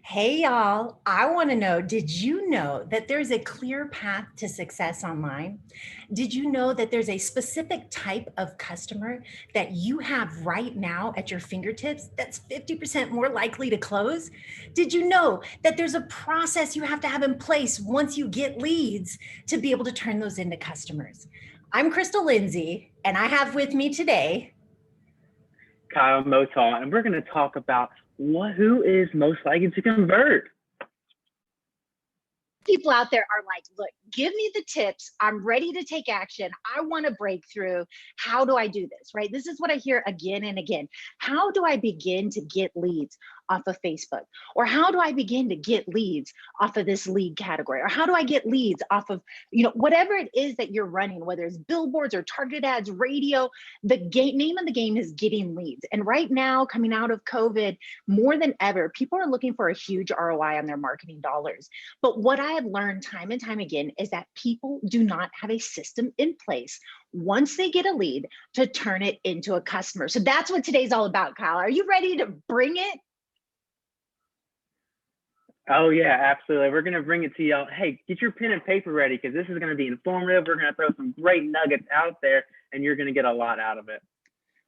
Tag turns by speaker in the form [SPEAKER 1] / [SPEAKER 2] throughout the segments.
[SPEAKER 1] Hey y'all, I want to know, did you know that there's a clear path to success online? Did you know that there's a specific type of customer that you have right now at your fingertips that's 50% more likely to close? Did you know that there's a process you have to have in place once you get leads to be able to turn those into customers? I'm Crystal Lindsay, and I have with me today
[SPEAKER 2] Kyle Motal, and we're going to talk about who is most likely to convert.
[SPEAKER 3] People out there are like, look, give me the tips. I'm ready to take action. I want to break through. How do I do this? Right? This is what I hear again and again. How do I begin to get leads off of Facebook? Or how do I begin to get leads off of this lead category? Or how do I get leads off of, whatever it is that you're running, whether it's billboards or targeted ads, radio, the name of the game is getting leads. And right now, coming out of COVID, more than ever, people are looking for a huge ROI on their marketing dollars. But what I have learned time and time again is that people do not have a system in place once they get a lead to turn it into a customer. So that's what today's all about, Kyle. Are you ready to bring it?
[SPEAKER 2] Oh, yeah, absolutely. We're going to bring it to y'all. Hey, get your pen and paper ready because this is going to be informative. We're going to throw some great nuggets out there, and you're going to get a lot out of it.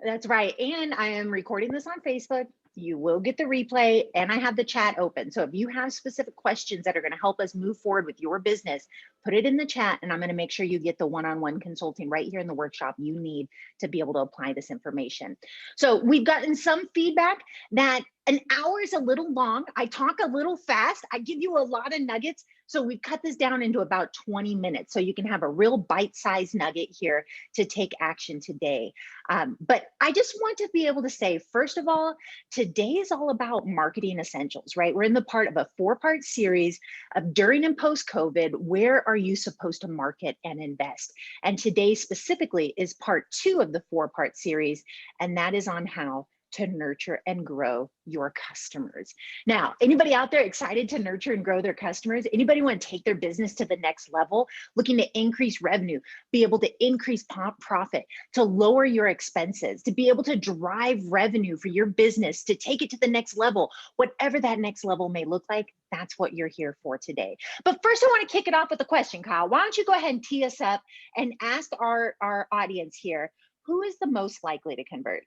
[SPEAKER 3] That's right. And I am recording this on Facebook. You will get the replay, and I have the chat open. So if you have specific questions that are going to help us move forward with your business, put it in the chat, and I'm going to make sure you get the one-on-one consulting right here in the workshop you need to be able to apply this information. So we've gotten some feedback that an hour is a little long. I talk a little fast. I give you a lot of nuggets. So we've cut this down into about 20 minutes so you can have a real bite-sized nugget here to take action today. But I just want to be able to say, first of all, today is all about marketing essentials, right? We're in the part of a 4-part series of during and post-COVID, where are you supposed to market and invest? And today specifically is part 2 of the 4-part series, and that is on how to nurture and grow your customers. Now, anybody out there excited to nurture and grow their customers? Anybody want to take their business to the next level, looking to increase revenue, be able to increase profit, to lower your expenses, to be able to drive revenue for your business, to take it to the next level, whatever that next level may look like? That's what you're here for today. But first, I want to kick it off with a question, Kyle. Why don't you go ahead and tee us up and ask our audience here, who is the most likely to convert?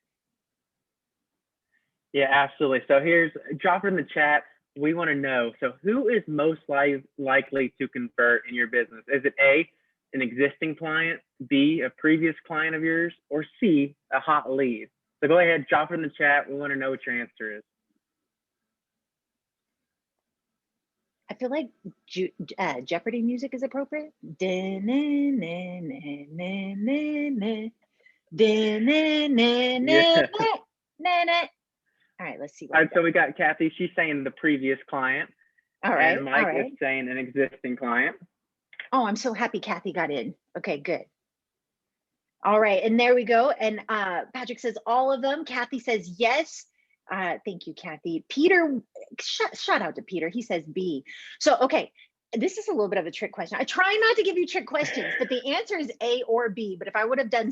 [SPEAKER 2] Yeah, absolutely. So drop it in the chat. We want to know, so who is most likely to convert in your business? Is it A, an existing client, B, a previous client of yours, or C, a hot lead? So go ahead, drop it in the chat. We want to know what your answer is.
[SPEAKER 3] I feel like Jeopardy music is appropriate. All right, let's see.
[SPEAKER 2] All right, so we got Kathy. She's saying the previous client.
[SPEAKER 3] All right.
[SPEAKER 2] And Mike is saying an existing client.
[SPEAKER 3] Oh, I'm so happy Kathy got in. Okay, good. All right, and there we go. And Patrick says all of them. Kathy says yes. Thank you, Kathy. Peter, shout out to Peter. He says B. So, okay, this is a little bit of a trick question. I try not to give you trick questions, but the answer is A or B. But if I would have done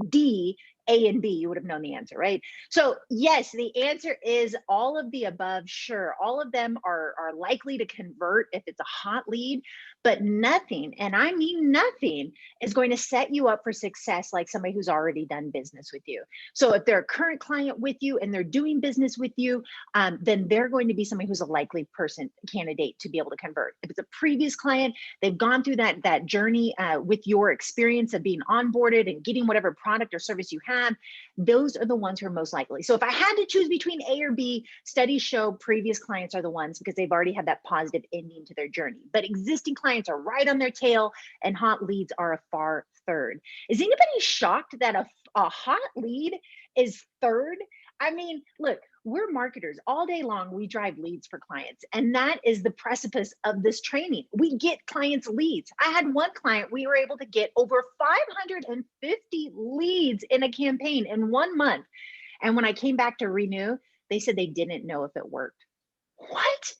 [SPEAKER 3] D, A and B, you would have known the answer, right? So yes, the answer is all of the above. Sure, all of them are likely to convert if it's a hot lead, but nothing, and I mean nothing, is going to set you up for success like somebody who's already done business with you. So if they're a current client with you and they're doing business with you, then they're going to be somebody who's a likely candidate to be able to convert. If it's a previous client, they've gone through that journey with your experience of being onboarded and getting whatever product or service you have, those are the ones who are most likely. So if I had to choose between A or B, studies show previous clients are the ones because they've already had that positive ending to their journey. But existing clients are right on their tail, and hot leads are a far third. Is anybody shocked that a hot lead is third? I mean, look, we're marketers all day long. We drive leads for clients, and that is the precipice of this training. We get clients leads. I had one client, we were able to get over 550 leads in a campaign in 1 month. And when I came back to renew, they said they didn't know if it worked. What?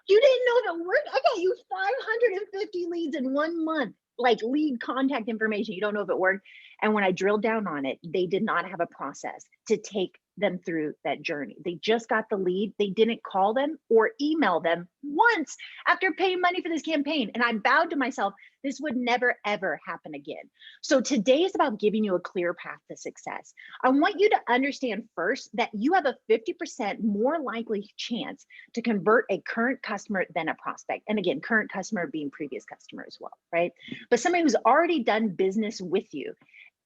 [SPEAKER 3] You didn't know if it worked? I got you 550 leads in 1 month, like lead contact information. You don't know if it worked. And when I drilled down on it, they did not have a process to take them through that journey. They just got the lead. They didn't call them or email them once after paying money for this campaign. And I vowed to myself, this would never, ever happen again. So today is about giving you a clear path to success. I want you to understand first that you have a 50% more likely chance to convert a current customer than a prospect. And again, current customer being previous customer as well, right? But somebody who's already done business with you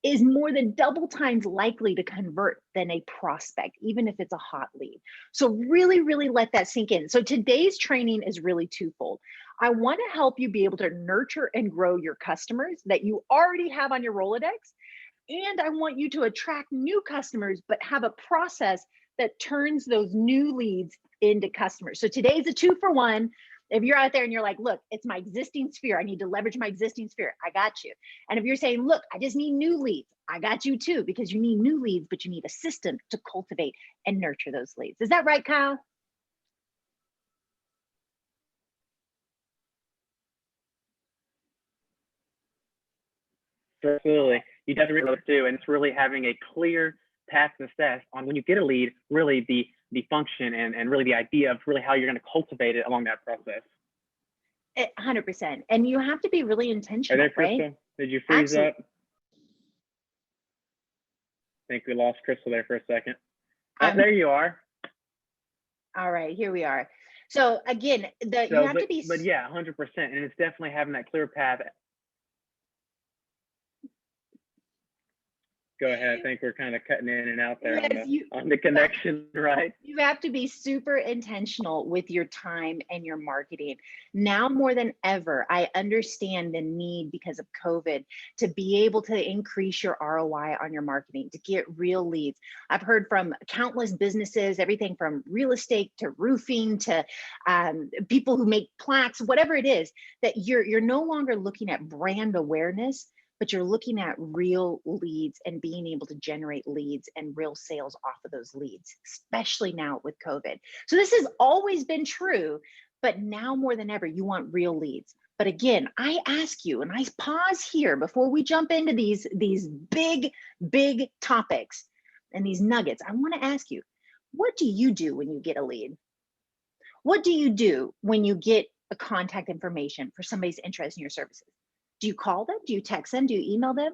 [SPEAKER 3] is more than double times likely to convert than a prospect, even if it's a hot lead. So really, really let that sink in. So today's training is really twofold. I want to help you be able to nurture and grow your customers that you already have on your Rolodex. And I want you to attract new customers, but have a process that turns those new leads into customers. So today's a 2-for-1. If you're out there and you're like, look, it's my existing sphere, I need to leverage my existing sphere, I got you. And if you're saying, look, I just need new leads, I got you too, because you need new leads, but you need a system to cultivate and nurture those leads. Is that right, Kyle?
[SPEAKER 2] Absolutely. You definitely really do. And it's really having a clear path to success on when you get a lead, really the function and really the idea of really how you're going to cultivate it along that process.
[SPEAKER 3] 100%. And you have to be really intentional,
[SPEAKER 2] Are there, Crystal?
[SPEAKER 3] right?
[SPEAKER 2] Did you freeze
[SPEAKER 3] Absolutely.
[SPEAKER 2] up? I think we lost Crystal there for a second. Oh, there you are.
[SPEAKER 3] All right, here we are. So again, you have to be.
[SPEAKER 2] But yeah, 100%. And it's definitely having that clear path. Go ahead. I think we're kind of cutting in and out there on the connection, right?
[SPEAKER 3] You have to be super intentional with your time and your marketing. Now more than ever, I understand the need because of COVID to be able to increase your ROI on your marketing, to get real leads. I've heard from countless businesses, everything from real estate to roofing to people who make plaques, whatever it is, that you're no longer looking at brand awareness, but you're looking at real leads and being able to generate leads and real sales off of those leads, especially now with COVID. So this has always been true, but now more than ever, you want real leads. But again, I ask you, and I pause here before we jump into these big, big topics and these nuggets. I want to ask you, what do you do when you get a lead? What do you do when you get a contact information for somebody's interest in your services? Do you call them? Do you text them? Do you email them?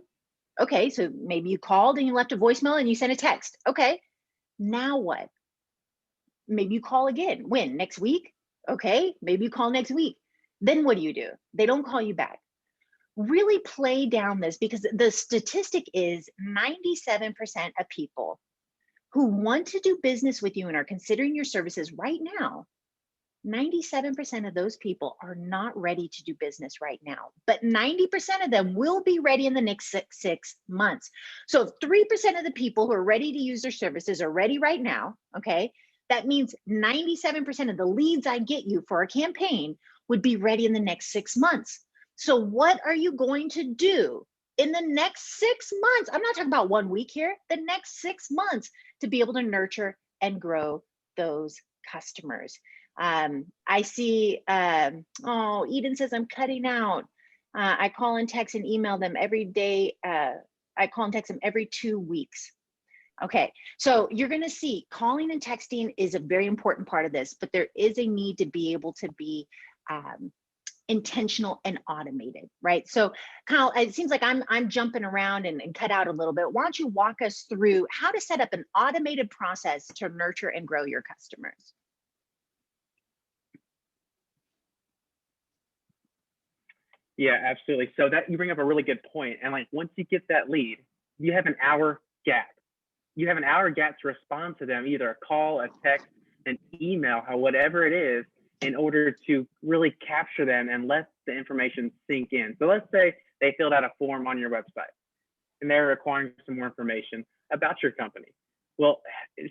[SPEAKER 3] Okay, so maybe you called and you left a voicemail and you sent a text. Okay, now what? Maybe you call again. When? Next week? Okay, maybe you call next week. Then what do? They don't call you back. Really play down this, because the statistic is 97% of people who want to do business with you and are considering your services right now, 97% of those people are not ready to do business right now, but 90% of them will be ready in the next six months. So if 3% of the people who are ready to use their services are ready right now, okay, that means 97% of the leads I get you for a campaign would be ready in the next 6 months. So what are you going to do in the next 6 months? I'm not talking about 1 week here, the next 6 months, to be able to nurture and grow those customers. I see, oh, Eden says I'm cutting out. I call and text and email them every day. I call and text them every 2 weeks. Okay, so you're gonna see calling and texting is a very important part of this, but there is a need to be able to be intentional and automated, right? So Kyle, it seems like I'm jumping around and cut out a little bit. Why don't you walk us through how to set up an automated process to nurture and grow your customers?
[SPEAKER 2] Yeah, absolutely. So that you bring up a really good point. And like once you get that lead, you have an hour gap. You have an hour gap to respond to them, either a call, a text, an email, how whatever it is, in order to really capture them and let the information sink in. So let's say they filled out a form on your website and they're requiring some more information about your company. Well,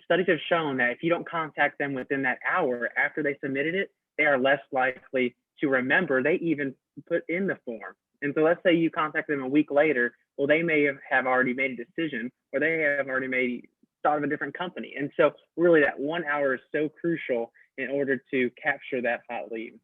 [SPEAKER 2] studies have shown that if you don't contact them within that hour after they submitted it, they are less likely to remember they even put in the form. And so let's say you contact them a week later, well, they may have already made a decision, or they have already thought of a different company. And so really that 1 hour is so crucial in order to capture that hot lead.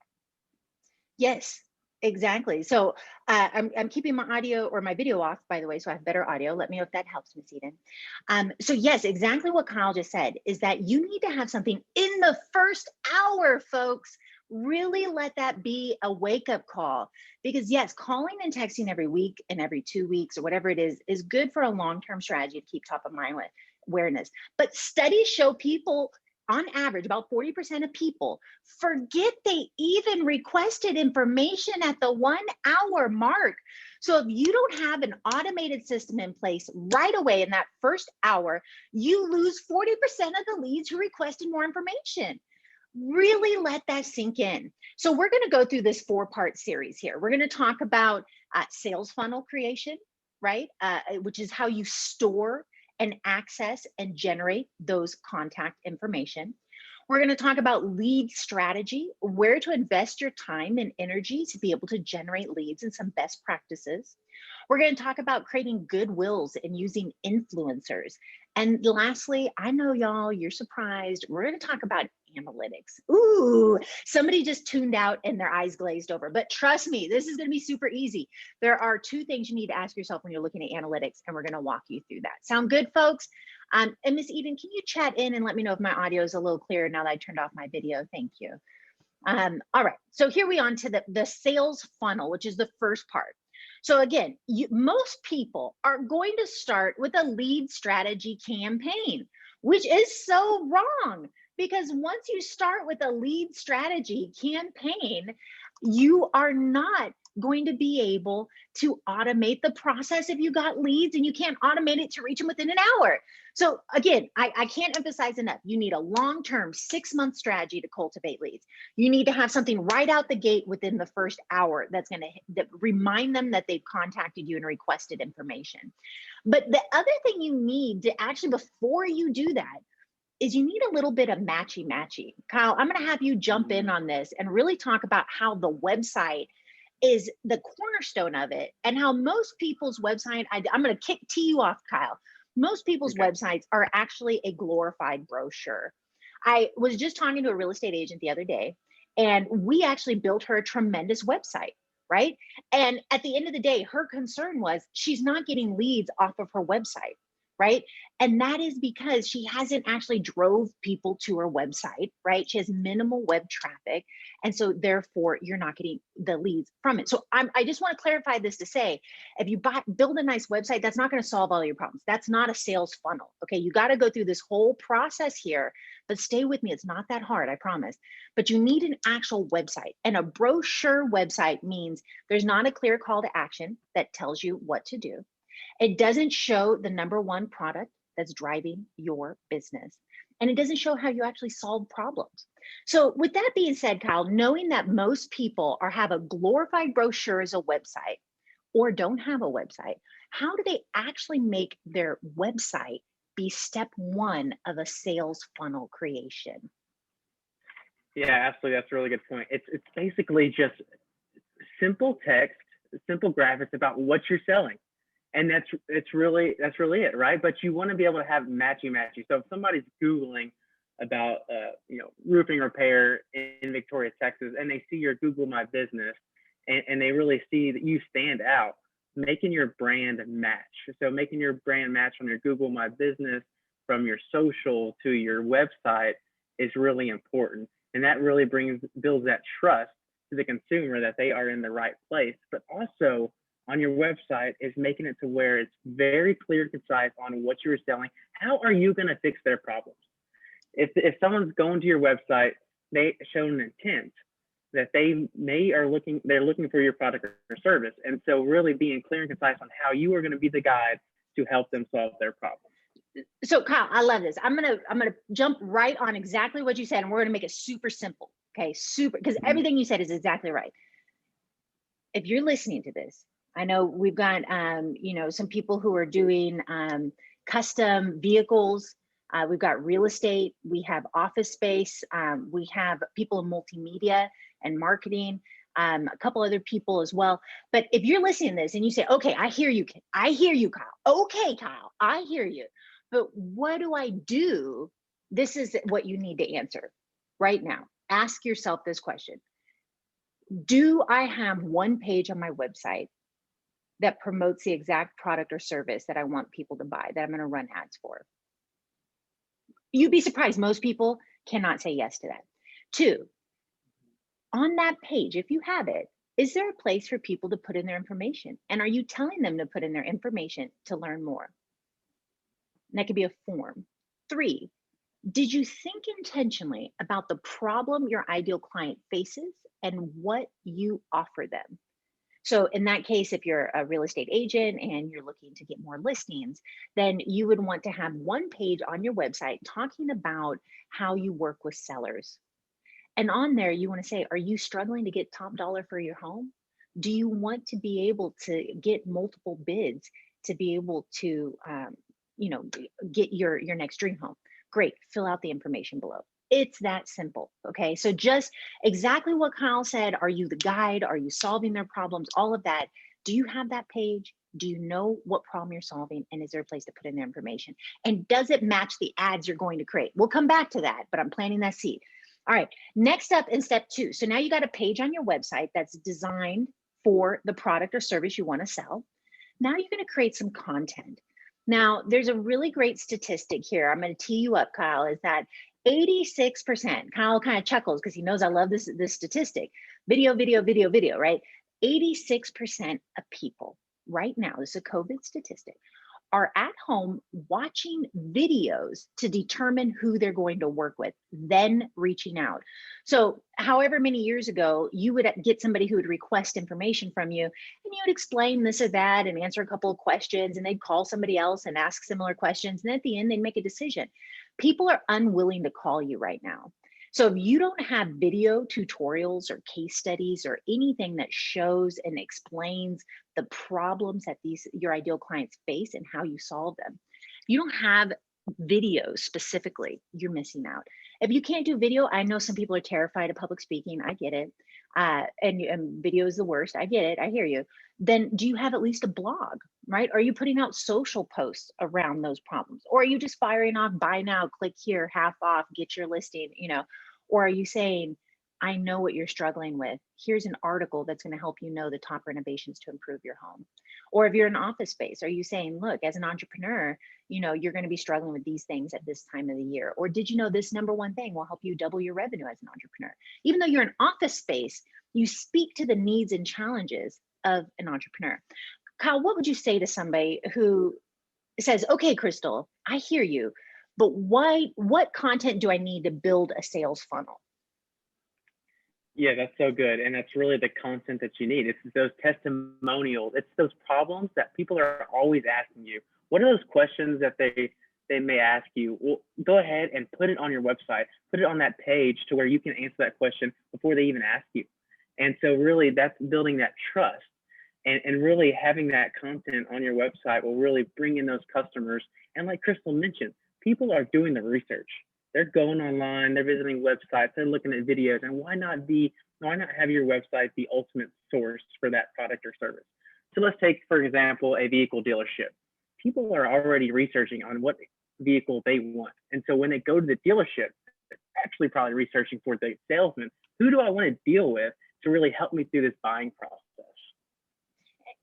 [SPEAKER 3] Yes, Exactly. So I'm keeping my audio or my video off, by the way, so I have better audio. Let me know if that helps, Miss Eden. So yes, exactly what Kyle just said is that you need to have something in the first hour, folks. Really let that be a wake up call, because yes, calling and texting every week and every 2 weeks or whatever it is good for a long-term strategy to keep top of mind with awareness. But studies show people, on average, about 40% of people forget they even requested information at the 1 hour mark. So if you don't have an automated system in place right away in that first hour, you lose 40% of the leads who requested more information. Really let that sink in. So we're going to go through this 4-part series here. We're going to talk about sales funnel creation, right? Which is how you store and access and generate those contact information. We're going to talk about lead strategy, where to invest your time and energy to be able to generate leads, and some best practices. We're going to talk about creating goodwills and using influencers. And lastly, I know y'all, you're surprised, we're going to talk about analytics. Ooh, somebody just tuned out and their eyes glazed over. But trust me, this is going to be super easy. There are 2 things you need to ask yourself when you're looking at analytics, and we're going to walk you through that. Sound good, folks? And Miss Eden, can you chat in and let me know if my audio is a little clearer now that I turned off my video? Thank you. All right, so here we on to the sales funnel, which is the first part. So again, most people are going to start with a lead strategy campaign, which is so wrong, because once you start with a lead strategy campaign, you are not going to be able to automate the process if you got leads, and you can't automate it to reach them within an hour. So again, I can't emphasize enough. You need a long-term 6-month strategy to cultivate leads. You need to have something right out the gate within the first hour that's going to remind them that they've contacted you and requested information. But the other thing you need to actually, before you do that, is you need a little bit of matchy-matchy. Kyle, I'm going to have you jump in on this and really talk about how the website is the cornerstone of it, and how most people's website, I'm going to tee you off, Kyle. Most people's websites are actually a glorified brochure. I was just talking to a real estate agent the other day, and we actually built her a tremendous website, right? And at the end of the day, her concern was she's not getting leads off of her website, right? And that is because she hasn't actually drove people to her website, right? She has minimal web traffic. And so therefore you're not getting the leads from it. So I just want to clarify this to say, if you build a nice website, that's not going to solve all your problems. That's not a sales funnel. Okay. You got to go through this whole process here, but stay with me. It's not that hard, I promise. But you need an actual website, and a brochure website means there's not a clear call to action that tells you what to do. It doesn't show the number one product that's driving your business. And it doesn't show how you actually solve problems. So with that being said, Kyle, knowing that most people have a glorified brochure as a website or don't have a website, how do they actually make their website be step 1 of a sales funnel creation?
[SPEAKER 2] Yeah, absolutely. That's a really good point. It's basically just simple text, simple graphics about what you're selling. And that's really it, right? But you want to be able to have matchy. So if somebody's Googling about roofing repair in Victoria, Texas, and they see your Google My Business, and they really see that you stand out, making your brand match. So making your brand match on your Google My Business, from your social to your website, is really important. And that really builds that trust to the consumer that they are in the right place. But also on your website is making it to where it's very clear and concise on what you're selling. How are you going to fix their problems? If someone's going to your website, they show an intent that they're looking for your product or service. And so really being clear and concise on how you are going to be the guide to help them solve their problem.
[SPEAKER 3] So Kyle, I love this. I'm gonna jump right on exactly what you said, and we're gonna make it super simple. Okay, super, because everything you said is exactly right. If you're listening to this, I know we've got some people who are doing custom vehicles. We've got real estate. We have office space. We have people in multimedia and marketing. A couple other people as well. But if you're listening to this and you say, "Okay, I hear you, Kyle. Okay, Kyle, I hear you. But what do I do?" This is what you need to answer right now. Ask yourself this question. Do I have one page on my website that promotes the exact product or service that I want people to buy, that I'm going to run ads for? You'd be surprised. Most people cannot say yes to that. Two, on that page, if you have it, is there a place for people to put in their information? And are you telling them to put in their information to learn more? And that could be a form. Three, did you think intentionally about the problem your ideal client faces and what you offer them? So in that case, if you're a real estate agent and you're looking to get more listings, then you would want to have one page on your website talking about how you work with sellers. And on there, you want to say, are you struggling to get top dollar for your home? Do you want to be able to get multiple bids to be able to, get your next dream home? Great, fill out the information below. It's that simple. Okay, so just exactly what Kyle said. Are you the guide? Are you solving their problems? All of that. Do you have that page? Do you know what problem you're solving? And is there a place to put in their information? And does it match the ads you're going to create? We'll come back to that, but I'm planting that seed. All right, next up in step 2. So now you got a page on your website that's designed for the product or service you want to sell. Now you're going to create some content. Now, there's a really great statistic here. I'm going to tee you up, Kyle, is that 86%, Kyle kind of chuckles because he knows I love this statistic. Video, right? 86% of people right now, this is a COVID statistic, are at home watching videos to determine who they're going to work with, then reaching out. So however many years ago, you would get somebody who would request information from you, and you would explain this or that and answer a couple of questions, and they'd call somebody else and ask similar questions. And at the end, they'd make a decision. People are unwilling to call you right now. So if you don't have video tutorials or case studies or anything that shows and explains the problems that your ideal clients face and how you solve them, if you don't have videos specifically, you're missing out. If you can't do video, I know some people are terrified of public speaking. I get it. And video is the worst. I get it. I hear you. Then do you have at least a blog, right? Are you putting out social posts around those problems? Or are you just firing off buy now, click here, half off, get your listing, or are you saying, I know what you're struggling with. Here's an article that's going to help you know the top renovations to improve your home. Or if you're in office space, are you saying, look, as an entrepreneur, you're going to be struggling with these things at this time of the year? Or did you know this number one thing will help you double your revenue as an entrepreneur? Even though you're in office space, you speak to the needs and challenges of an entrepreneur. Kyle, what would you say to somebody who says, okay, Crystal, I hear you, but what content do I need to build a sales funnel?
[SPEAKER 2] Yeah, that's so good. And that's really the content that you need. It's those testimonials. It's those problems that people are always asking you. What are those questions that they may ask you? Well, go ahead and put it on your website. Put it on that page to where you can answer that question before they even ask you. And so really that's building that trust. And really having that content on your website will really bring in those customers. And like Crystal mentioned, people are doing the research. They're going online, they're visiting websites, they're looking at videos, and why not have your website the ultimate source for that product or service? So let's take, for example, a vehicle dealership. People are already researching on what vehicle they want. And so when they go to the dealership, they're actually probably researching for the salesman. Who do I want to deal with to really help me through this buying process?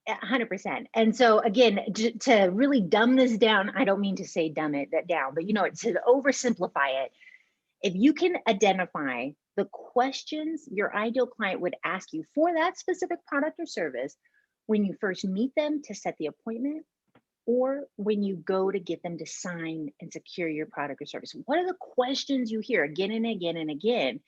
[SPEAKER 3] 100%. And so again, to really dumb this down, I don't mean to say dumb it down, but to oversimplify it, if you can identify the questions your ideal client would ask you for that specific product or service when you first meet them to set the appointment, or when you go to get them to sign and secure your product or service, what are the questions you hear again and again and again?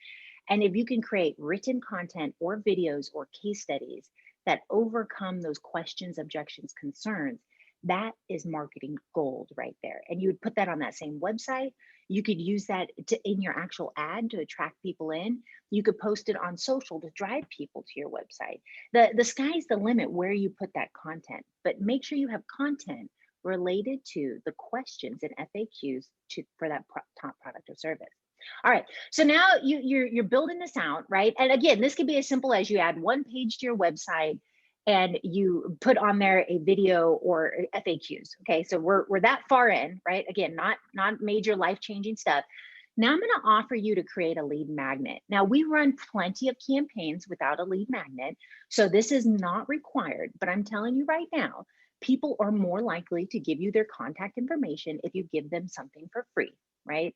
[SPEAKER 3] And if you can create written content or videos or case studies that overcome those questions, objections, concerns, that is marketing gold right there. And you would put that on that same website. You could use that in your actual ad to attract people in. You could post it on social to drive people to your website. The sky's the limit where you put that content, but make sure you have content related to the questions and FAQs for that top product or service. All right, so now you're building this out, right? And again, this could be as simple as you add one page to your website and you put on there a video or FAQs. Okay, so we're that far in, right? Again, not major life-changing stuff. Now I'm going to offer you to create a lead magnet. Now we run plenty of campaigns without a lead magnet, so this is not required, but I'm telling you right now, people are more likely to give you their contact information if you give them something for free, right?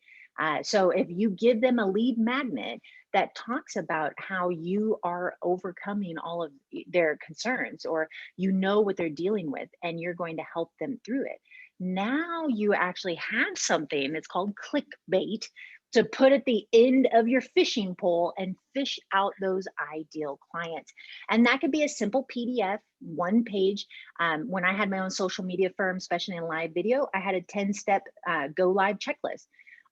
[SPEAKER 3] So if you give them a lead magnet that talks about how you are overcoming all of their concerns, or you know what they're dealing with and you're going to help them through it, now you actually have something that's called clickbait to put at the end of your fishing pole and fish out those ideal clients. And that could be a simple PDF, one page. When I had my own social media firm, especially in live video, I had a 10-step go live checklist.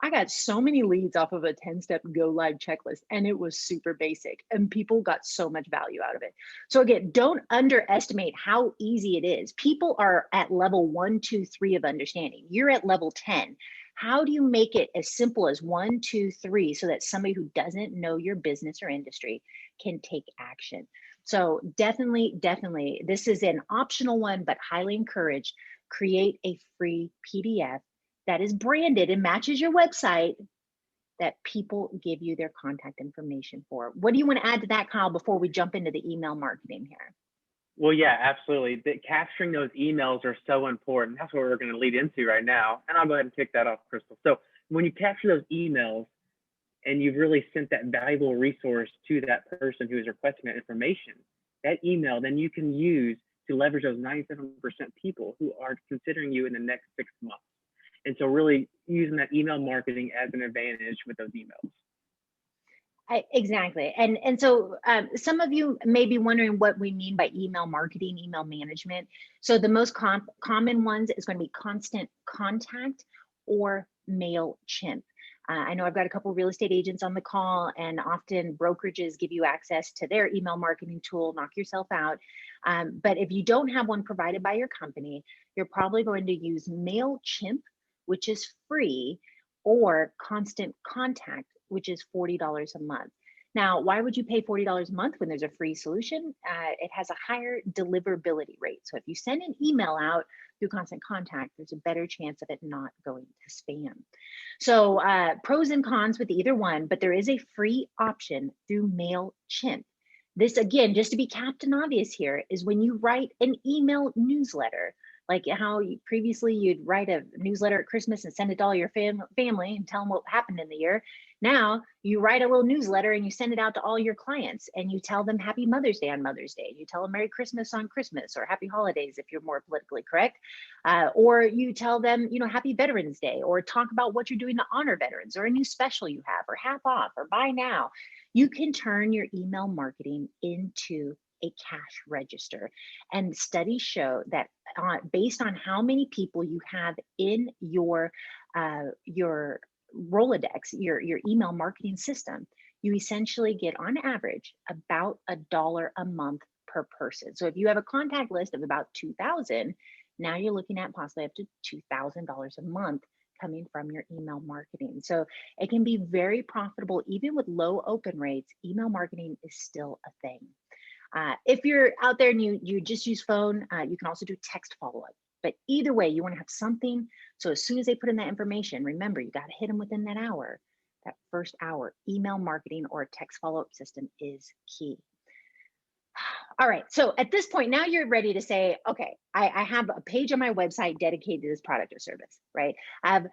[SPEAKER 3] I got so many leads off of a 10-step go live checklist, and it was super basic, and people got so much value out of it. So again, don't underestimate how easy it is. People are at level 1, 2, 3 of understanding. You're at level 10. How do you make it as simple as 1, 2, 3 so that somebody who doesn't know your business or industry can take action? So definitely, definitely, this is an optional one, but highly encouraged. Create a free PDF that is branded and matches your website that people give you their contact information for. What do you want to add to that, Kyle, before we jump into the email marketing here?
[SPEAKER 2] Well, yeah, absolutely. Capturing those emails are so important. That's what we're going to lead into right now. And I'll go ahead and kick that off, Crystal. So when you capture those emails and you've really sent that valuable resource to that person who is requesting that information, that email, then you can use to leverage those 97% people who are considering you in the next 6 months. And so really using that email marketing as an advantage with those emails.
[SPEAKER 3] Exactly. And so some of you may be wondering what we mean by email marketing, email management. So the most common ones is going to be Constant Contact or MailChimp. I know I've got a couple of real estate agents on the call, and often brokerages give you access to their email marketing tool, knock yourself out. But if you don't have one provided by your company, you're probably going to use MailChimp, which is free, or Constant Contact, which is $40 a month. Now, why would you pay $40 a month when there's a free solution? It has a higher deliverability rate. So if you send an email out through Constant Contact, there's a better chance of it not going to spam. So pros and cons with either one, but there is a free option through MailChimp. This, again, just to be captain obvious here, is when you write an email newsletter, like how previously you'd write a newsletter at Christmas and send it to all your family and tell them what happened in the year. Now you write a little newsletter and you send it out to all your clients and you tell them Happy Mother's Day on Mother's Day. You tell them Merry Christmas on Christmas, or Happy Holidays if you're more politically correct. Or you tell them, Happy Veterans Day, or talk about what you're doing to honor veterans, or a new special you have, or half off, or buy now. You can turn your email marketing into a cash register. And studies show that based on how many people you have in your Rolodex, your email marketing system, you essentially get on average about $1 a month per person. So if you have a contact list of about 2,000, now you're looking at possibly up to $2,000 a month coming from your email marketing. So it can be very profitable. Even with low open rates, email marketing is still a thing. If you're out there and you just use phone, you can also do text follow-up. But either way, you want to have something. So as soon as they put in that information, remember, you got to hit them within that hour, that first hour. Email marketing or a text follow-up system is key. All right, so at this point, now you're ready to say, okay, I have a page on my website dedicated to this product or service, right? I have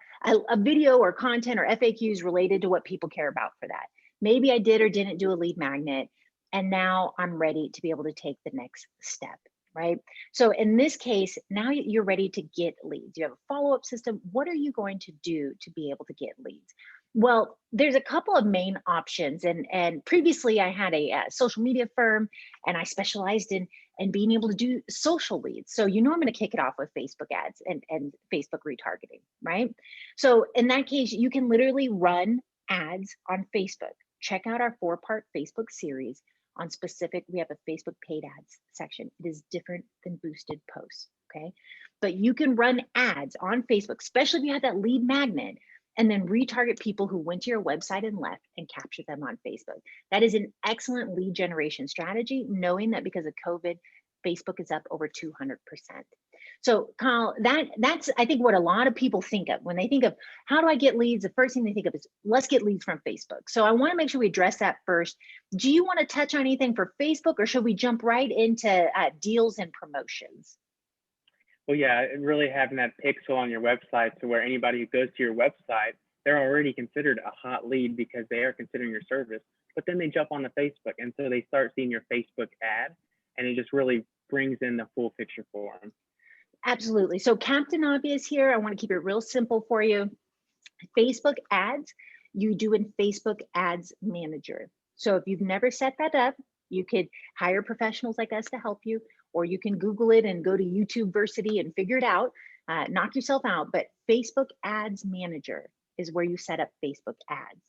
[SPEAKER 3] a video or content or FAQs related to what people care about for that. Maybe I did or didn't do a lead magnet, and now I'm ready to be able to take the next step, right? So in this case, now you're ready to get leads. You have a follow-up system. What are you going to do to be able to get leads? Well, there's a couple of main options. And previously I had a social media firm, and I specialized in being able to do social leads. So I'm going to kick it off with Facebook ads and Facebook retargeting, right? So in that case, you can literally run ads on Facebook. Check out our 4-part Facebook series on specific. We have a Facebook paid ads section. It is different than boosted posts, okay? But you can run ads on Facebook, especially if you have that lead magnet, and then retarget people who went to your website and left and capture them on Facebook. That is an excellent lead generation strategy, knowing that because of COVID, Facebook is up over 200%. So Kyle, that's I think what a lot of people think of when they think of how do I get leads. The first thing they think of is let's get leads from Facebook. So I want to make sure we address that first. Do you want to touch on anything for Facebook, or should we jump right into deals and promotions?
[SPEAKER 2] Well, yeah, really having that pixel on your website to where anybody who goes to your website, they're already considered a hot lead because they are considering your service. But then they jump on the Facebook, and so they start seeing your Facebook ad, and it just really brings in the full picture for them.
[SPEAKER 3] Absolutely. So Captain Obvious here, I want to keep it real simple for you. Facebook ads, you do in Facebook Ads Manager. So if you've never set that up, you could hire professionals like us to help you, or you can Google it and go to YouTubeversity and figure it out, knock yourself out. But Facebook Ads Manager is where you set up Facebook ads.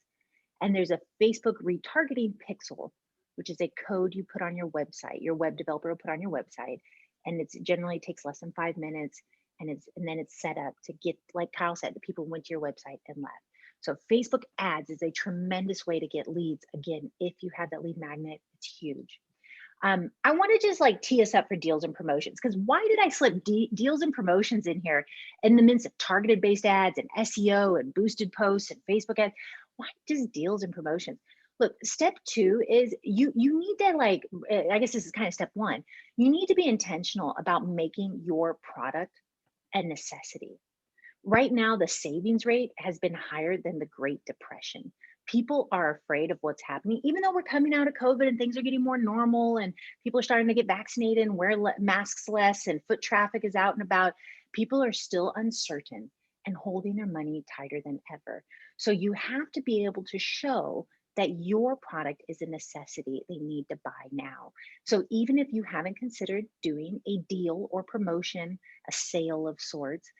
[SPEAKER 3] And there's a Facebook retargeting pixel, which is a code you put on your website, your web developer will put on your website. And it generally takes less than 5 minutes. And then it's set up to get, like Kyle said, the people went to your website and left. So Facebook ads is a tremendous way to get leads. Again, if you have that lead magnet, it's huge. I want to just like tee us up for deals and promotions, because why did I slip deals and promotions in here in the midst of targeted based ads and SEO and boosted posts and Facebook ads? Why just deals and promotions? Look, step 2 is you need to, like, I guess this is kind of step 1. You need to be intentional about making your product a necessity. Right now, the savings rate has been higher than the Great Depression. People are afraid of what's happening, even though we're coming out of COVID and things are getting more normal and people are starting to get vaccinated and wear masks less and foot traffic is out and about. People are still uncertain and holding their money tighter than ever. So you have to be able to show that your product is a necessity they need to buy now. So even if you haven't considered doing a deal or promotion, a sale of sorts,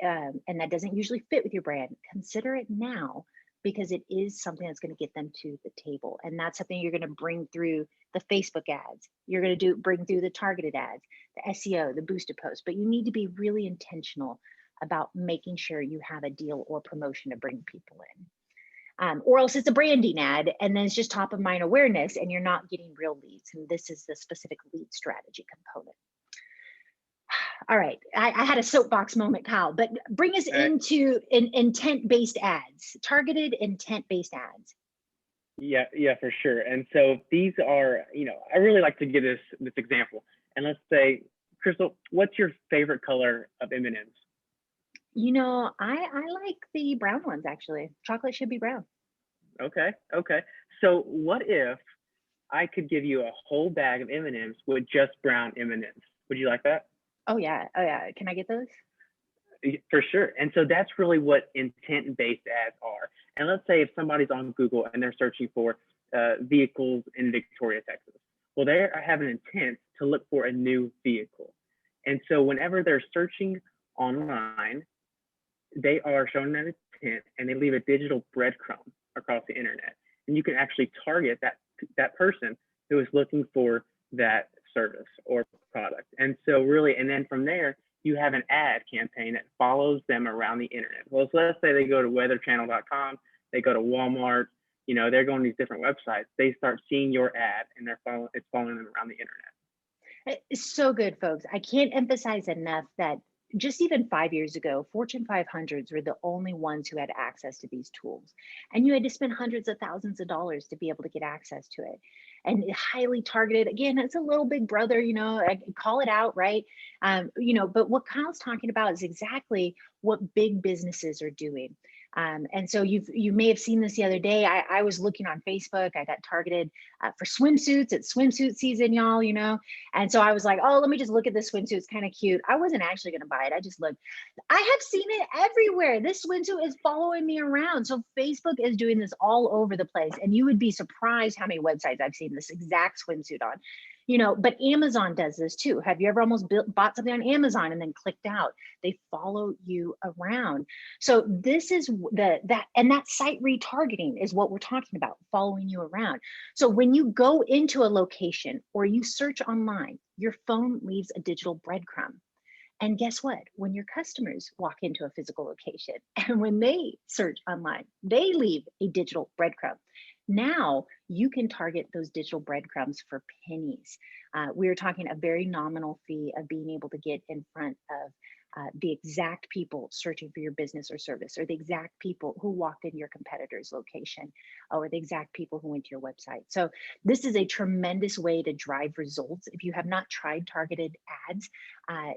[SPEAKER 3] and that doesn't usually fit with your brand, consider it now, because it is something that's going to get them to the table. And that's something you're going to bring through the Facebook ads. You're going to bring through the targeted ads, the SEO, the boosted posts, but you need to be really intentional about making sure you have a deal or promotion to bring people in. Or else it's a branding ad and then it's just top of mind awareness and you're not getting real leads. And this is the specific lead strategy component. All right, I had a soapbox moment, Kyle, but bring us into intent-based ads, targeted intent-based ads.
[SPEAKER 2] Yeah, for sure. And so these are, I really like to give this example. And let's say, Crystal, what's your favorite color of M&Ms?
[SPEAKER 3] I like the brown ones, actually. Chocolate should be brown.
[SPEAKER 2] Okay. So what if I could give you a whole bag of M&Ms with just brown M&Ms? Would you like that?
[SPEAKER 3] Oh yeah. Can I get those?
[SPEAKER 2] For sure. And so that's really what intent-based ads are. And let's say if somebody's on Google and they're searching for vehicles in Victoria, Texas. Well, they have an intent to look for a new vehicle. And so whenever they're searching online, they are showing that intent and they leave a digital breadcrumb across the internet. And you can actually target that person who is looking for that service or product. And so really, and then from there, you have an ad campaign that follows them around the internet. Well, so let's say they go to weatherchannel.com, they go to Walmart, they're going to these different websites. They start seeing your ad and it's following them around the internet.
[SPEAKER 3] It's so good, folks. I can't emphasize enough that just even 5 years ago, Fortune 500s were the only ones who had access to these tools. And you had to spend hundreds of thousands of dollars to be able to get access to it. And highly targeted, again, it's a little big brother, I call it out, right? But what Kyle's talking about is exactly what big businesses are doing. And so you may have seen this the other day. I was looking on Facebook. I got targeted for swimsuits. It's swimsuit season, y'all, And so I was like, oh, let me just look at this swimsuit. It's kind of cute. I wasn't actually going to buy it. I just looked. I have seen it everywhere. This swimsuit is following me around. So Facebook is doing this all over the place. And you would be surprised how many websites I've seen this exact swimsuit on. But Amazon does this too. Have you ever almost bought something on Amazon and then clicked out? They follow you around. So this is that site retargeting is what we're talking about, following you around. So when you go into a location or you search online, your phone leaves a digital breadcrumb. And guess what? When your customers walk into a physical location and when they search online, they leave a digital breadcrumb. Now you can target those digital breadcrumbs for pennies. We are talking a very nominal fee of being able to get in front of the exact people searching for your business or service, or the exact people who walked in your competitor's location, or the exact people who went to your website. So this is a tremendous way to drive results. If you have not tried targeted ads,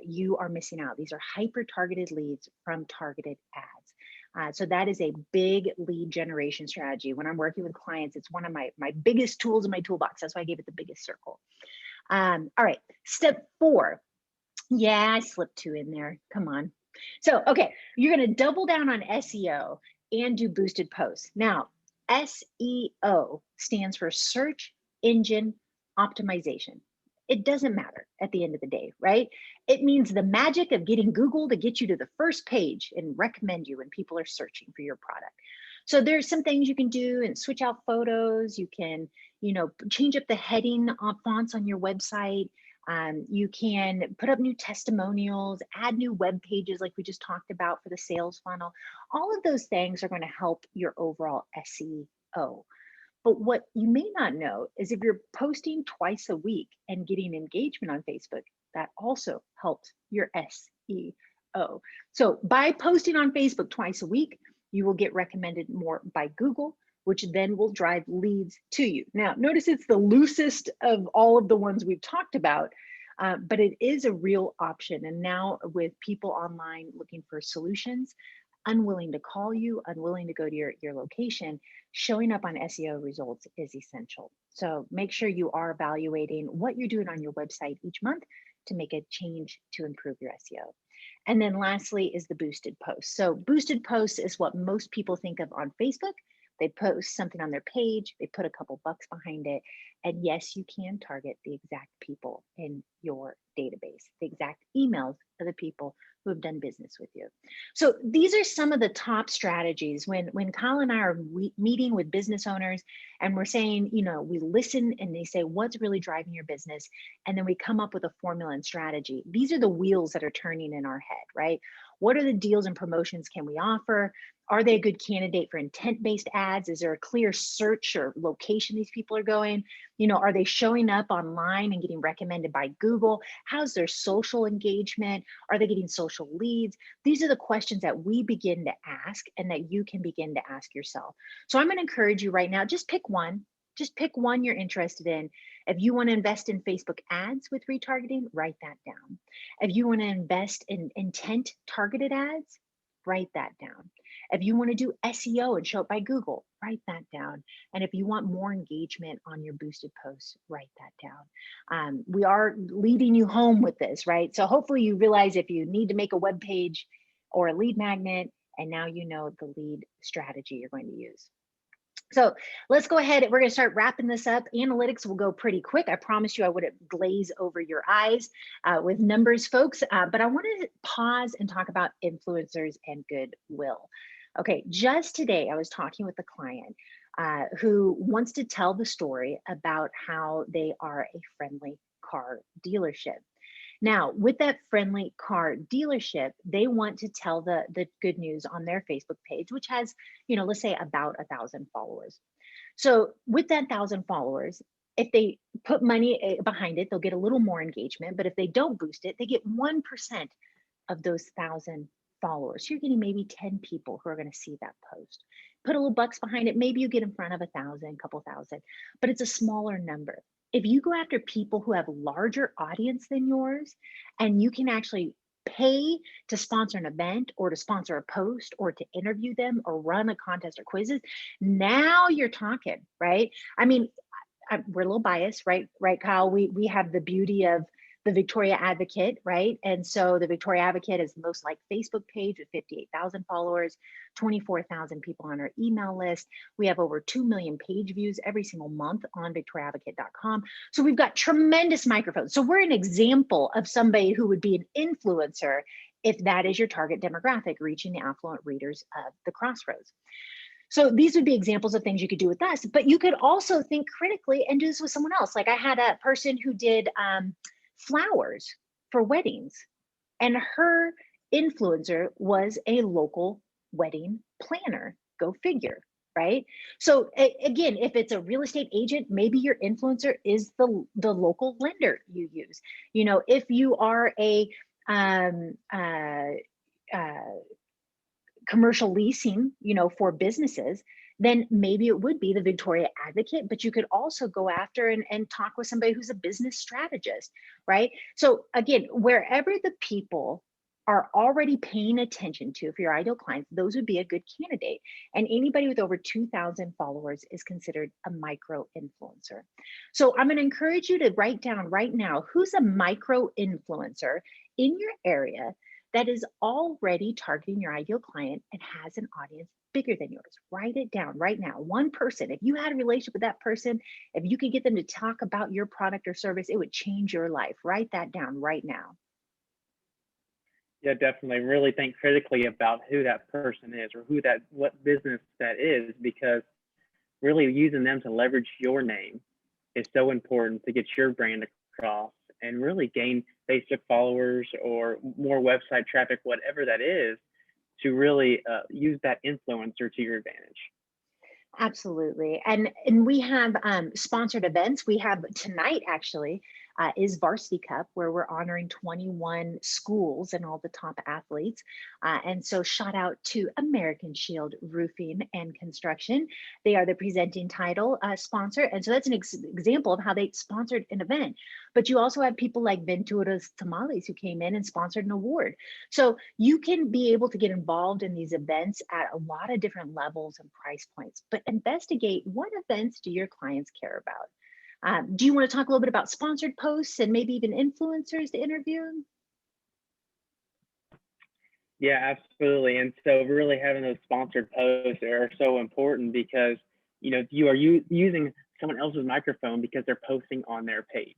[SPEAKER 3] you are missing out. These are hyper targeted leads from targeted ads. So that is a big lead generation strategy. When I'm working with clients, it's one of my biggest tools in my toolbox. That's why I gave it the biggest circle. All right, step 4. Yeah, I slipped 2 in there. Come on. So, okay, you're going to double down on SEO and do boosted posts. Now, SEO stands for search engine optimization. It doesn't matter at the end of the day, right? It means the magic of getting Google to get you to the first page and recommend you when people are searching for your product. So there's some things you can do and switch out photos. You can, change up the heading fonts on your website. You can put up new testimonials, add new web pages like we just talked about for the sales funnel. All of those things are going to help your overall SEO. But what you may not know is if you're posting twice a week and getting engagement on Facebook, that also helps your SEO. So by posting on Facebook twice a week, you will get recommended more by Google, which then will drive leads to you. Now, notice it's the loosest of all of the ones we've talked about, but it is a real option. And now with people online looking for solutions, unwilling to call you, unwilling to go to your location, showing up on SEO results is essential. So make sure you are evaluating what you're doing on your website each month to make a change to improve your SEO. And then lastly is the boosted posts. So boosted posts is what most people think of on Facebook. They post something on their page, they put a couple bucks behind it, and yes, you can target the exact people in your database, the exact emails of the people who have done business with you. So these are some of the top strategies when Kyle and I are meeting with business owners and we're saying, we listen and they say, what's really driving your business? And then we come up with a formula and strategy. These are the wheels that are turning in our head, right? What are the deals and promotions can we offer? Are they a good candidate for intent-based ads? Is there a clear search or location these people are going? Are they showing up online and getting recommended by Google? How's their social engagement? Are they getting social leads? These are the questions that we begin to ask and that you can begin to ask yourself. So I'm going to encourage you right now, just pick one. Just pick one you're interested in. If you want to invest in Facebook ads with retargeting, write that down. If you want to invest in intent targeted ads, write that down. If you want to do SEO and show up by Google, write that down. And if you want more engagement on your boosted posts, write that down. We are leading you home with this, right? So hopefully you realize if you need to make a web page or a lead magnet, and now you know the lead strategy you're going to use. So let's go ahead. We're going to start wrapping this up. Analytics will go pretty quick. I promised you I wouldn't glaze over your eyes with numbers, folks. But I want to pause and talk about influencers and goodwill. Okay, just today I was talking with a client who wants to tell the story about how they are a friendly car dealership. Now, with that friendly car dealership, they want to tell the good news on their Facebook page, which has, let's say about 1,000 followers. So with that 1,000 followers, if they put money behind it, they'll get a little more engagement. But if they don't boost it, they get 1% of those 1,000 followers. So you're getting maybe 10 people who are going to see that post. Put a little bucks behind it. Maybe you get in front of 1,000, couple thousand, but it's a smaller number. If you go after people who have larger audience than yours, and you can actually pay to sponsor an event or to sponsor a post or to interview them or run a contest or quizzes, now you're talking, right? I mean, we're a little biased, right, Kyle? We have the beauty of the Victoria Advocate, right? And so the Victoria Advocate is the most liked Facebook page with 58,000 followers, 24,000 people on our email list. We have over 2 million page views every single month on victoriaadvocate.com. So we've got tremendous microphones. So we're an example of somebody who would be an influencer if that is your target demographic, reaching the affluent readers of the Crossroads. So these would be examples of things you could do with us, but you could also think critically and do this with someone else. Like I had a person who did flowers for weddings, and her influencer was a local wedding planner. Go figure, right? So again, if it's a real estate agent, maybe your influencer is the local lender you use. You know, if you are a um, uh, uh, commercial leasing, you know, for businesses, then maybe it would be the Victoria Advocate, but you could also go after and talk with somebody who's a business strategist, right? So again, wherever the people are already paying attention to for your ideal clients, those would be a good candidate. And anybody with over 2,000 followers is considered a micro influencer. So I'm going to encourage you to write down right now who's a micro influencer in your area that is already targeting your ideal client and has an audience bigger than yours. Write it down right now. One person, if you had a relationship with that person, if you could get them to talk about your product or service, it would change your life. Write that down right now.
[SPEAKER 2] Yeah, definitely. Really think critically about who that person is or what business that is, because really using them to leverage your name is so important to get your brand across and really gain Facebook followers or more website traffic, whatever that is, to really use that influencer to your advantage.
[SPEAKER 3] Absolutely. And we have sponsored events. We have tonight actually is Varsity Cup, where we're honoring 21 schools and all the top athletes. And so shout out to American Shield Roofing and Construction. They are the presenting title sponsor. And so that's an example of how they sponsored an event. But you also have people like Ventura's Tamales who came in and sponsored an award. So you can be able to get involved in these events at a lot of different levels and price points, but investigate what events do your clients care about. Do you want to talk a little bit about sponsored posts and maybe even influencers to interview?
[SPEAKER 2] Yeah, absolutely. And so really having those sponsored posts are so important because, you know, you are using someone else's microphone because they're posting on their page.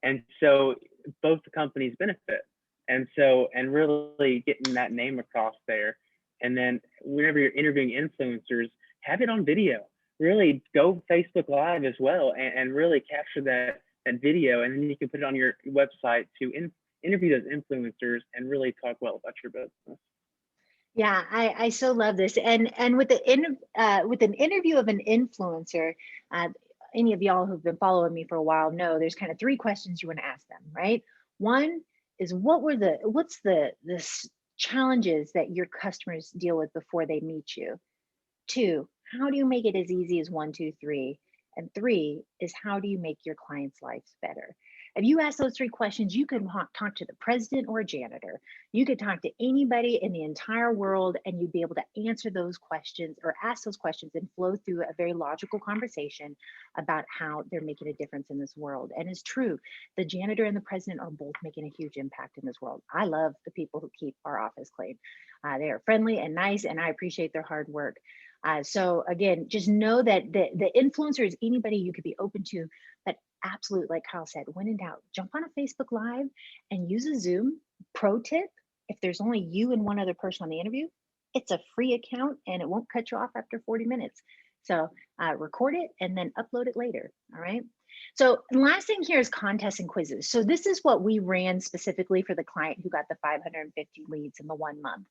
[SPEAKER 2] And so both the companies benefit. And so, and really getting that name across there. And then whenever you're interviewing influencers, have it on video. Really go Facebook Live as well and really capture that video. And then you can put it on your website to interview those influencers and really talk well about your business.
[SPEAKER 3] Yeah, I so love this. And with with an interview of an influencer, uh, any of y'all who've been following me for a while know there's kind of three questions you want to ask them, right? One is what's the challenges that your customers deal with before they meet you? Two, how do you make it as easy as one, two, three? And three is how do you make your clients' lives better? If you ask those three questions, you can talk to the president or a janitor. You could talk to anybody in the entire world, and you'd be able to answer those questions or ask those questions and flow through a very logical conversation about how they're making a difference in this world. And it's true, the janitor and the president are both making a huge impact in this world. I love the people who keep our office clean. They are friendly and nice, and I appreciate their hard work. So again, just know that the influencer is anybody you could be open to, but absolutely, like Kyle said, when in doubt, jump on a Facebook Live and use a Zoom. Pro tip, if there's only you and one other person on the interview, it's a free account and it won't cut you off after 40 minutes. So record it and then upload it later, all right? So last thing here is contests and quizzes. So this is what we ran specifically for the client who got the 550 leads in the 1 month.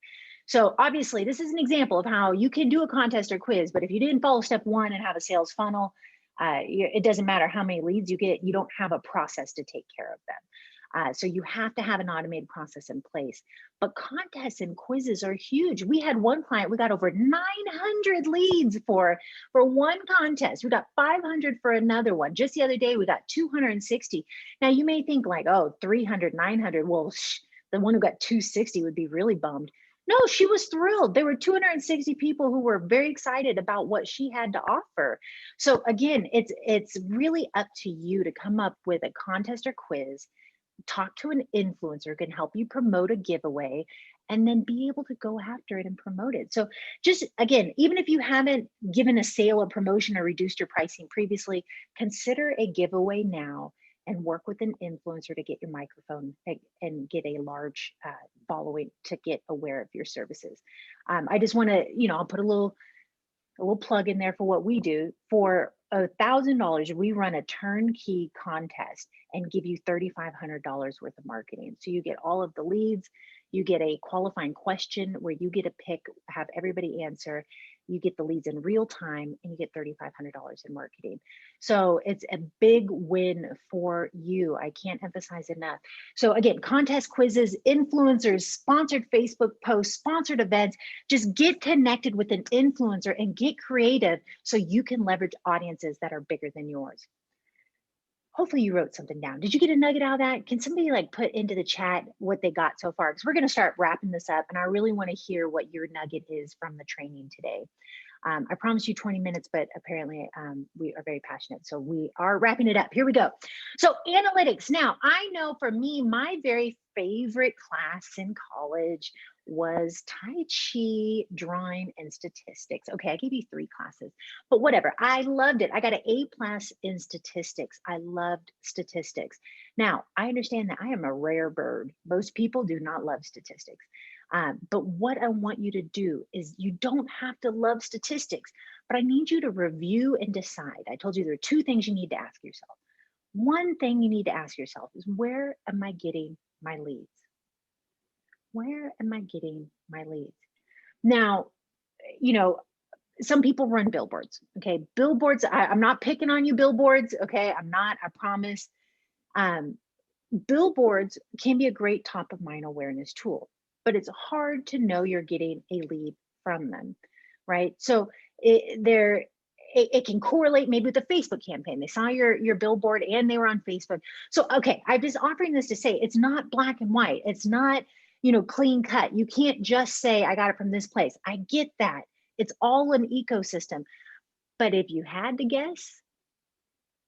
[SPEAKER 3] So obviously this is an example of how you can do a contest or quiz, but if you didn't follow step one and have a sales funnel, it doesn't matter how many leads you get, you don't have a process to take care of them. So you have to have an automated process in place. But contests and quizzes are huge. We had one client, we got over 900 leads for one contest. We got 500 for another one. Just the other day, we got 260. Now you may think like, oh, 300, 900. Well, the one who got 260 would be really bummed. No, she was thrilled. There were 260 people who were very excited about what she had to offer. So again, it's really up to you to come up with a contest or quiz, talk to an influencer who can help you promote a giveaway, and then be able to go after it and promote it. So just again, even if you haven't given a sale or promotion or reduced your pricing previously, consider a giveaway now and work with an influencer to get your microphone and get a large following to get aware of your services. I just want to, I'll put a little plug in there for what we do. For $1,000, we run a turnkey contest and give you $3,500 worth of marketing. So you get all of the leads, you get a qualifying question where you get to pick, have everybody answer, you get the leads in real time, and you get $3,500 in marketing. So it's a big win for you. I can't emphasize enough. So again, contest quizzes, influencers, sponsored Facebook posts, sponsored events, just get connected with an influencer and get creative so you can leverage audiences that are bigger than yours. Hopefully you wrote something down. Did you get a nugget out of that? Can somebody like put into the chat what they got so far? Because we're going to start wrapping this up, and I really want to hear what your nugget is from the training today. I promised you 20 minutes, but apparently we are very passionate. So we are wrapping it up. Here we go. So analytics. Now, I know for me, my very favorite class in college was Tai Chi, drawing, and statistics. Okay, I gave you 3 classes, but whatever. I loved it. I got an A+ in statistics. I loved statistics. Now, I understand that I am a rare bird. Most people do not love statistics. But what I want you to do is, you don't have to love statistics, but I need you to review and decide. I told you there are 2 things you need to ask yourself. One thing you need to ask yourself is, where am I getting my leads? Where am I getting my leads? Now, you know, some people run billboards. Okay, billboards. I'm not picking on you, billboards. Okay, I'm not. I promise. Billboards can be a great top of mind awareness tool, but it's hard to know you're getting a lead from them, right? So it can correlate maybe with a Facebook campaign. They saw your billboard and they were on Facebook. So, okay, I'm just offering this to say it's not black and white. It's not, clean cut. You can't just say, I got it from this place. I get that. It's all an ecosystem. But if you had to guess,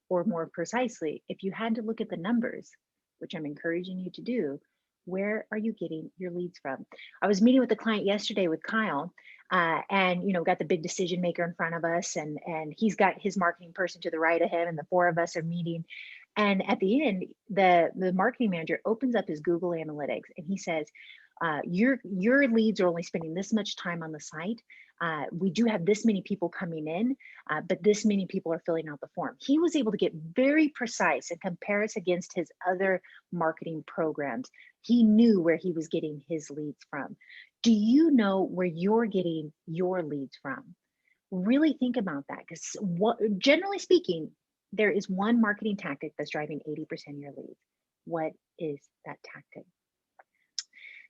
[SPEAKER 3] or more precisely, if you had to look at the numbers, which I'm encouraging you to do, where are you getting your leads from? I was meeting with a client yesterday with Kyle, and got the big decision maker in front of us, and he's got his marketing person to the right of him, and the 4 of us are meeting. And at the end, the marketing manager opens up his Google Analytics, and he says, your leads are only spending this much time on the site. We do have this many people coming in, but this many people are filling out the form. He was able to get very precise and compare us against his other marketing programs. He knew where he was getting his leads from. Do you know where you're getting your leads from? Really think about that, because generally speaking, there is one marketing tactic that's driving 80% of your leads. What is that tactic?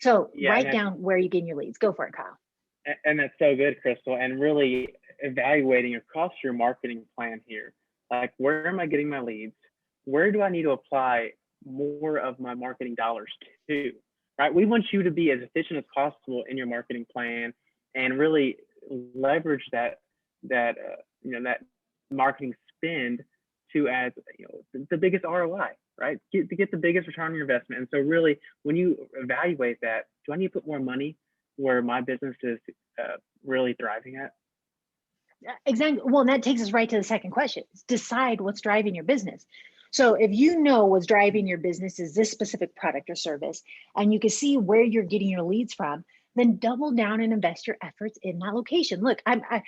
[SPEAKER 3] So write down where you're getting your leads. Go for it, Kyle.
[SPEAKER 2] And that's so good, Crystal. And really evaluating across your marketing plan here. Like, where am I getting my leads? Where do I need to apply more of my marketing dollars to? Right? We want you to be as efficient as possible in your marketing plan, and really leverage that marketing spend to add the biggest ROI, right? To get the biggest return on your investment. And so really, when you evaluate that, do I need to put more money where my business is really thriving at?
[SPEAKER 3] Exactly. Well, and that takes us right to the second question. Decide what's driving your business. So if you know what's driving your business is this specific product or service, and you can see where you're getting your leads from, then double down and invest your efforts in that location. Look, I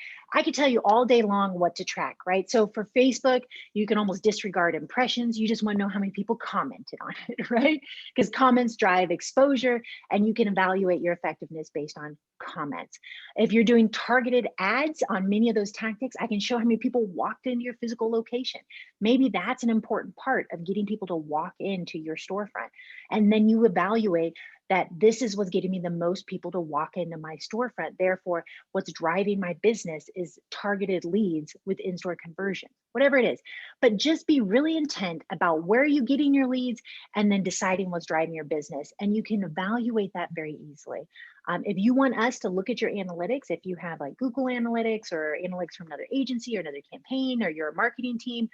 [SPEAKER 3] could tell you all day long what to track, right? So for Facebook, you can almost disregard impressions. You just want to know how many people commented on it, right? Because comments drive exposure, and you can evaluate your effectiveness based on comments. If you're doing targeted ads on many of those tactics, I can show how many people walked into your physical location. Maybe that's an important part of getting people to walk into your storefront. And then you evaluate that this is what's getting me the most people to walk into my storefront. Therefore, what's driving my business is targeted leads with in-store conversion, whatever it is. But just be really intent about where you're getting your leads, and then deciding what's driving your business. And you can evaluate that very easily. If you want us to look at your analytics, if you have like Google Analytics or analytics from another agency or another campaign, or your marketing team,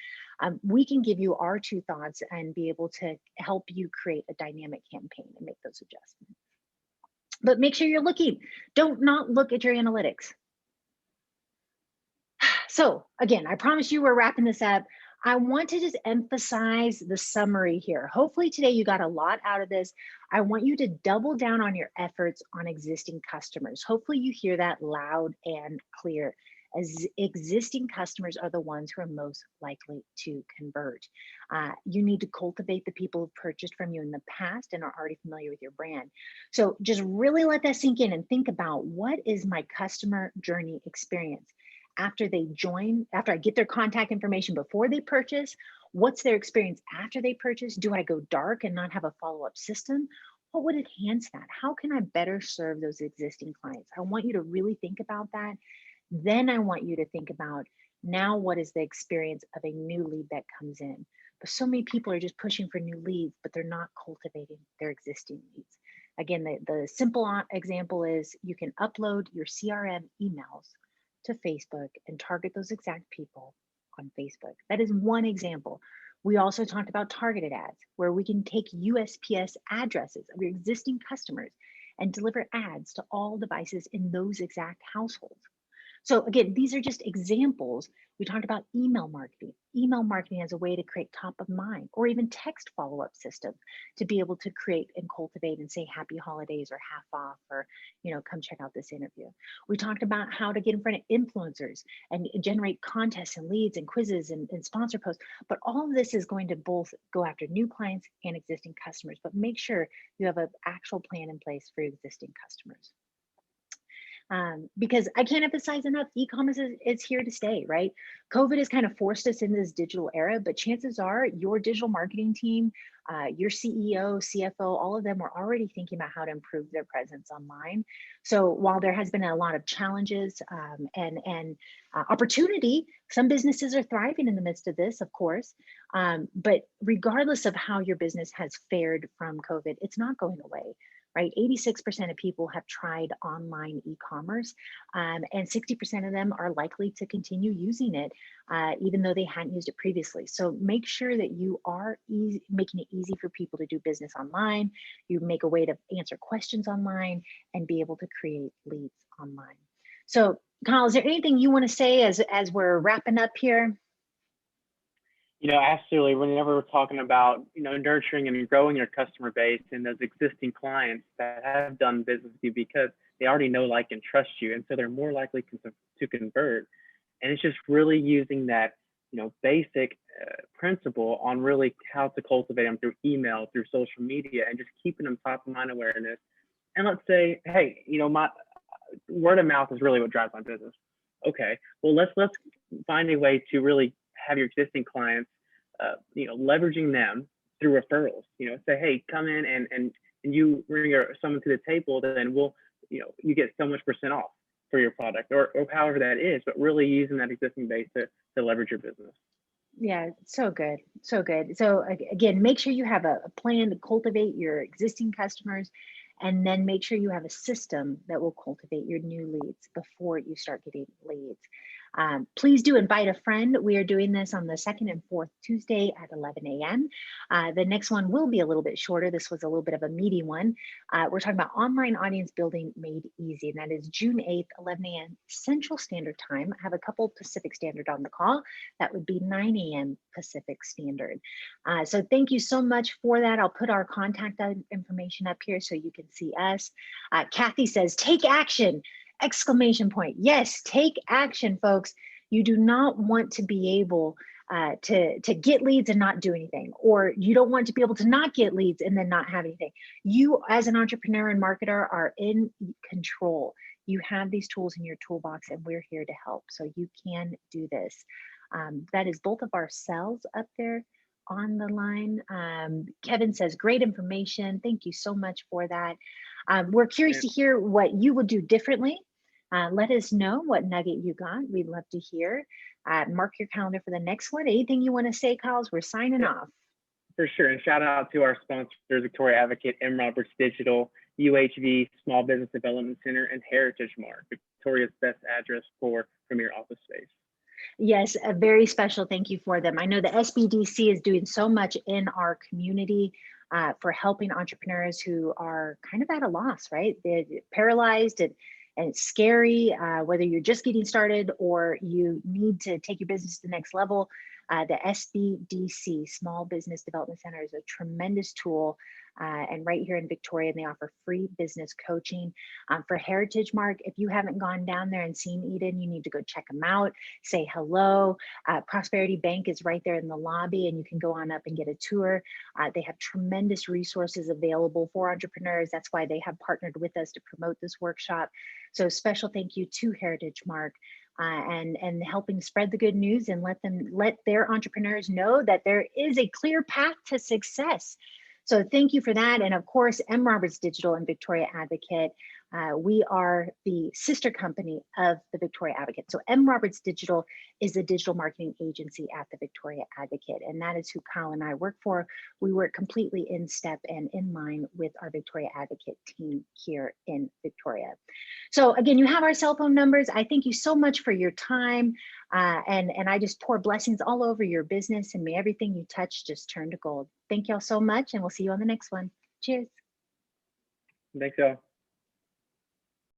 [SPEAKER 3] we can give you our 2 thoughts and be able to help you create a dynamic campaign and make those adjustments. But make sure you're looking. Don't not look at your analytics. So again, I promise you we're wrapping this up. I want to just emphasize the summary here. Hopefully today you got a lot out of this. I want you to double down on your efforts on existing customers. Hopefully you hear that loud and clear. as existing customers are the ones who are most likely to convert. You need to cultivate the people who've purchased from you in the past and are already familiar with your brand. So just really let that sink in and think about, what is my customer journey experience after they join, after I get their contact information before they purchase? What's their experience after they purchase? Do I go dark and not have a follow-up system? What would enhance that? How can I better serve those existing clients? I want you to really think about that. Then I want you to think about, now what is the experience of a new lead that comes in? But so many people are just pushing for new leads, but they're not cultivating their existing leads. Again, the simple example is, you can upload your CRM emails to Facebook and target those exact people on Facebook. That is one example. We also talked about targeted ads, where we can take USPS addresses of your existing customers and deliver ads to all devices in those exact households. So again, these are just examples. We talked about email marketing. Email marketing as a way to create top of mind, or even text follow-up system to be able to create and cultivate and say happy holidays or half off, or, come check out this interview. We talked about how to get in front of influencers and generate contests and leads and quizzes and sponsor posts. But all of this is going to both go after new clients and existing customers, but make sure you have an actual plan in place for your existing customers. Because I can't emphasize enough, e-commerce is here to stay, right? COVID has kind of forced us into this digital era, but chances are your digital marketing team, your CEO, CFO, all of them are already thinking about how to improve their presence online. So while there has been a lot of challenges and opportunity, some businesses are thriving in the midst of this, of course. But regardless of how your business has fared from COVID, it's not going away. Right? 86% of people have tried online e-commerce, and 60% of them are likely to continue using it, even though they hadn't used it previously. So make sure that you are making it easy for people to do business online. You make a way to answer questions online and be able to create leads online. So Kyle, is there anything you want to say as we're wrapping up here?
[SPEAKER 2] Absolutely. Whenever we're talking about, nurturing and growing your customer base and those existing clients that have done business with you because they already know, like, and trust you. And so they're more likely to convert. And it's just really using that, basic principle on really how to cultivate them through email, through social media, and just keeping them top of mind awareness. And let's say, hey, my word of mouth is really what drives my business. Okay, well, let's find a way to really have your existing clients, leveraging them through referrals. Say, hey, come in and you bring someone to the table, then we'll, you get so much % off for your product, or however that is. But really using that existing base to leverage your business.
[SPEAKER 3] Yeah, so good, so good. So again, make sure you have a plan to cultivate your existing customers, and then make sure you have a system that will cultivate your new leads before you start getting leads. Please do invite a friend. We are doing this on the second and fourth Tuesday at 11 a.m. The next one will be a little bit shorter. This was a little bit of a meaty one. We're talking about online audience building made easy, and that is June 8th, 11 a.m. Central Standard Time. I have a couple Pacific Standard on the call. That would be 9 a.m. Pacific Standard. So thank you so much for that. I'll put our contact information up here so you can see us. Kathy says, take action! Exclamation point. Yes, take action, folks. You do not want to be able to get leads and not do anything, or you don't want to be able to not get leads and then not have anything. You, as an entrepreneur and marketer, are in control. You have these tools in your toolbox, and we're here to help. So you can do this. That is both of our cells up there on the line. Kevin says, great information. Thank you so much for that. We're curious to hear what you would do differently. Let us know what nugget you got. We'd love to hear. Mark your calendar for the next one. Anything you want to say, Kyle? We're signing off.
[SPEAKER 2] For sure. And shout out to our sponsors, Victoria Advocate, M. Roberts Digital, UHV, Small Business Development Center, and Heritage Mart, Victoria's best address for premier office space.
[SPEAKER 3] Yes, a very special thank you for them. I know the SBDC is doing so much in our community for helping entrepreneurs who are kind of at a loss, right? They're paralyzed and it's scary, whether you're just getting started or you need to take your business to the next level. The SBDC, Small Business Development Center, is a tremendous tool. And right here in Victoria, they offer free business coaching. For Heritage Mark, if you haven't gone down there and seen Eden, you need to go check them out, say hello. Prosperity Bank is right there in the lobby, and you can go on up and get a tour. They have tremendous resources available for entrepreneurs. That's why they have partnered with us to promote this workshop. So special thank you to Heritage Mark. And helping spread the good news and let their entrepreneurs know that there is a clear path to success. So thank you for that. And of course, M. Roberts Digital and Victoria Advocate. We are the sister company of the Victoria Advocate. So M. Roberts Digital is the digital marketing agency at the Victoria Advocate. And that is who Kyle and I work for. We work completely in step and in line with our Victoria Advocate team here in Victoria. So again, you have our cell phone numbers. I thank you so much for your time. And I just pour blessings all over your business, and may everything you touch just turn to gold. Thank y'all so much, and we'll see you on the next one. Cheers.
[SPEAKER 2] Thanks, y'all.